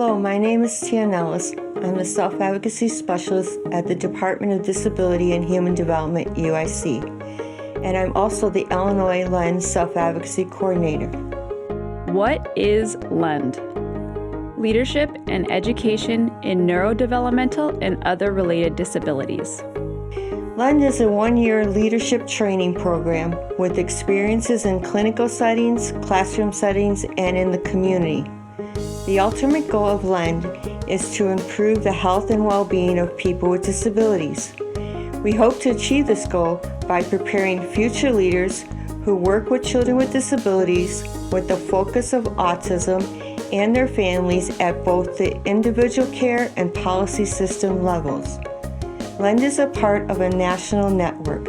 Hello, my name is Tia Nellis. I'm a Self-Advocacy Specialist at the Department of Disability and Human Development, UIC, and I'm also the Illinois LEND Self-Advocacy Coordinator. What is LEND? Leadership and Education in Neurodevelopmental and Other Related Disabilities. LEND is a one-year leadership training program with experiences in clinical settings, classroom settings, and in the community. The ultimate goal of LEND is to improve the health and well-being of people with disabilities. We hope to achieve this goal by preparing future leaders who work with children with disabilities with the focus of autism and their families at both the individual care and policy system levels. LEND is a part of a national network.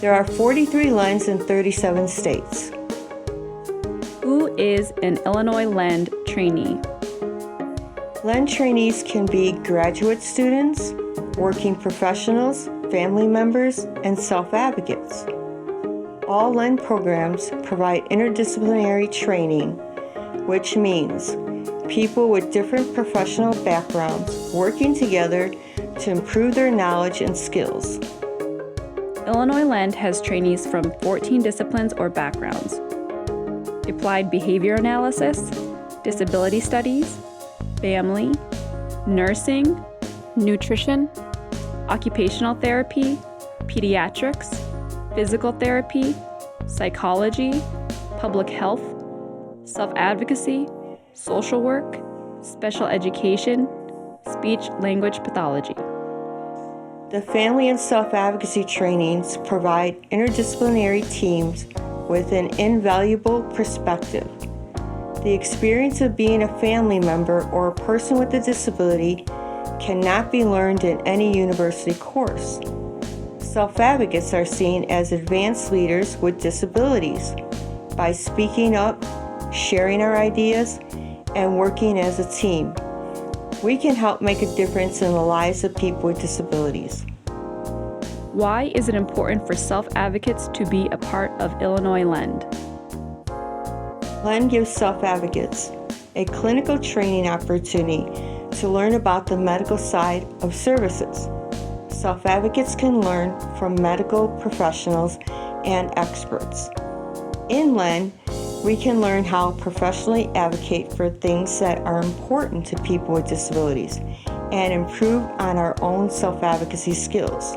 There are 43 LENDs in 37 states. Who is an Illinois LEND trainee? LEND trainees can be graduate students, working professionals, family members, and self-advocates. All LEND programs provide interdisciplinary training, which means people with different professional backgrounds working together to improve their knowledge and skills. Illinois LEND has trainees from 14 disciplines or backgrounds: applied behavior analysis, disability studies, family, nursing, nutrition, occupational therapy, pediatrics, physical therapy, psychology, public health, self-advocacy, social work, special education, speech-language pathology. The family and self-advocacy trainings provide interdisciplinary teams with an invaluable perspective. The experience of being a family member or a person with a disability cannot be learned in any university course. Self-advocates are seen as advanced leaders with disabilities. By speaking up, sharing our ideas, and working as a team, we can help make a difference in the lives of people with disabilities. Why is it important for self-advocates to be a part of Illinois LEND? LEND gives self-advocates a clinical training opportunity to learn about the medical side of services. Self-advocates can learn from medical professionals and experts. In LEND, we can learn how to professionally advocate for things that are important to people with disabilities and improve on our own self-advocacy skills.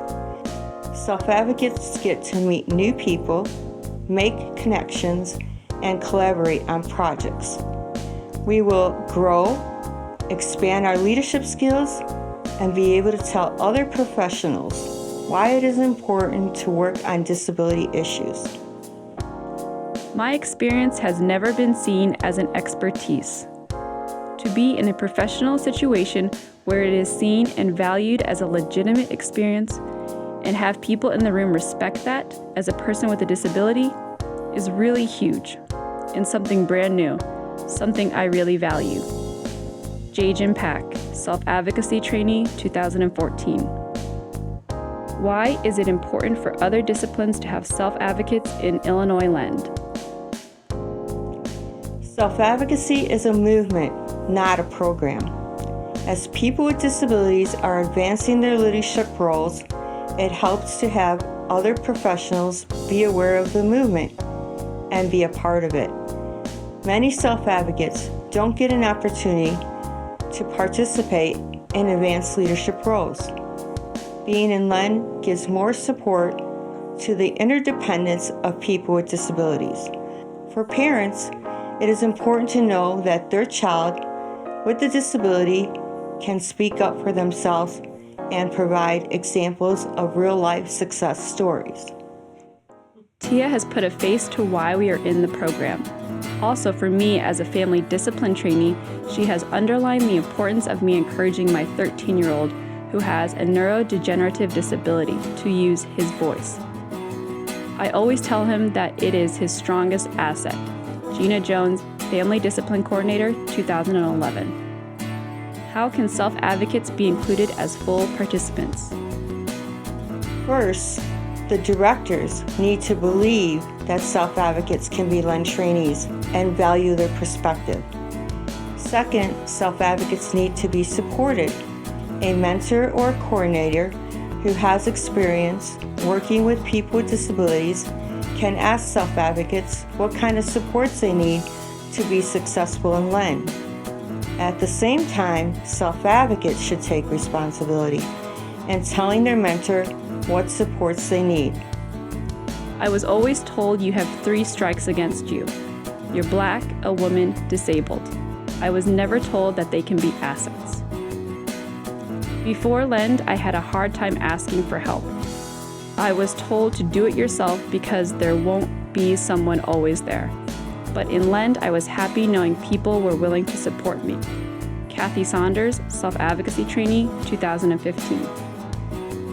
Self-advocates get to meet new people, make connections, and collaborate on projects. We will grow, expand our leadership skills, and be able to tell other professionals why it is important to work on disability issues. My experience has never been seen as an expertise. To be in a professional situation where it is seen and valued as a legitimate experience and have people in the room respect that as a person with a disability is really huge and something brand new, something I really value. Jim Pack, Self-Advocacy Trainee, 2014. Why is it important for other disciplines to have self-advocates in Illinois LEND? Self-advocacy is a movement, not a program. As people with disabilities are advancing their leadership roles, it helps to have other professionals be aware of the movement and be a part of it. Many self-advocates don't get an opportunity to participate in advanced leadership roles. Being in LEND gives more support to the interdependence of people with disabilities. For parents, it is important to know that their child with a disability can speak up for themselves and provide examples of real-life success stories. Tia has put a face to why we are in the program. Also, for me as a family discipline trainee, she has underlined the importance of me encouraging my 13-year-old who has a neurodegenerative disability to use his voice. I always tell him that it is his strongest asset. Gina Jones, Family Discipline Coordinator, 2011. How can self-advocates be included as full participants? First, the directors need to believe that self-advocates can be LEND trainees and value their perspective. Second, self-advocates need to be supported. A mentor or coordinator who has experience working with people with disabilities can ask self-advocates what kind of supports they need to be successful in LEND. At the same time, self-advocates should take responsibility in telling their mentor what supports they need. I was always told you have 3 strikes against you. You're Black, a woman, disabled. I was never told that they can be assets. Before LEND, I had a hard time asking for help. I was told to do it yourself because there won't be someone always there. But in LEND, I was happy knowing people were willing to support me. Kathy Saunders, Self-Advocacy Trainee, 2015.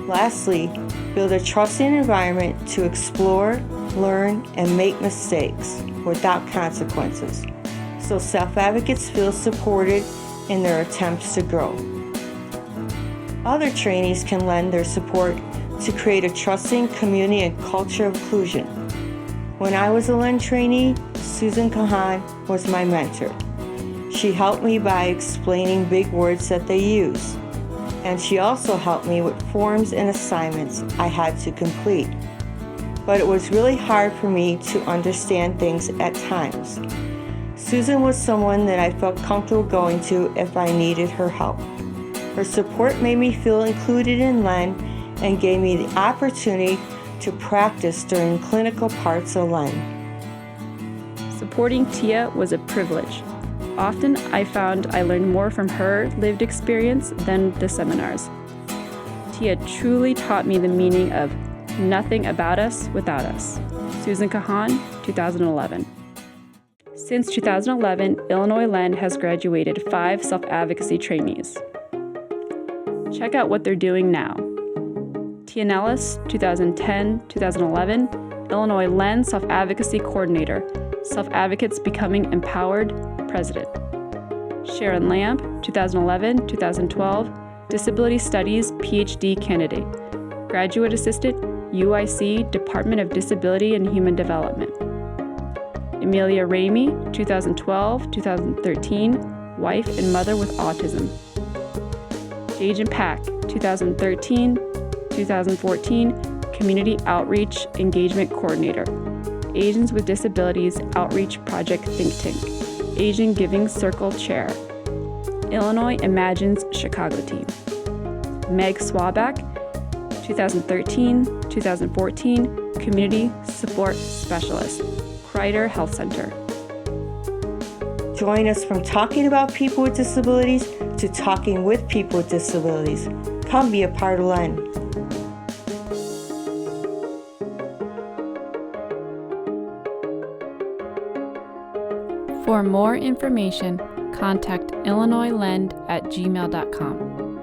Lastly, build a trusting environment to explore, learn, and make mistakes without consequences, so self-advocates feel supported in their attempts to grow. Other trainees can lend their support to create a trusting community and culture of inclusion. When I was a LEND trainee, Susan Kahan was my mentor. She helped me by explaining big words that they use, and she also helped me with forms and assignments I had to complete. But it was really hard for me to understand things at times. Susan was someone that I felt comfortable going to if I needed her help. Her support made me feel included in LEND and gave me the opportunity to practice during clinical parts of LEND. Supporting Tia was a privilege. Often I found I learned more from her lived experience than the seminars. Tia truly taught me the meaning of nothing about us without us. Susan Kahan, 2011. Since 2011, Illinois LEND has graduated 5 self-advocacy trainees. Check out what they're doing now. Tia Nellis, 2010-2011, Illinois LEND Self-Advocacy Coordinator, Self-Advocates Becoming Empowered, President. Sharon Lamb, 2011-2012, Disability Studies PhD candidate, Graduate Assistant, UIC, Department of Disability and Human Development. Amelia Ramey, 2012-2013, wife and mother with autism. Jajan Pack, 2013-2014, Community Outreach Engagement Coordinator, Asians with Disabilities Outreach Project Think Tank, Asian Giving Circle Chair, Illinois Imagines Chicago Team. Meg Swabach, 2013-2014, Community Support Specialist, Kreider Health Center. Join us from talking about people with disabilities to talking with people with disabilities. Come be a part of LEND. For more information, contact illinoislend@gmail.com.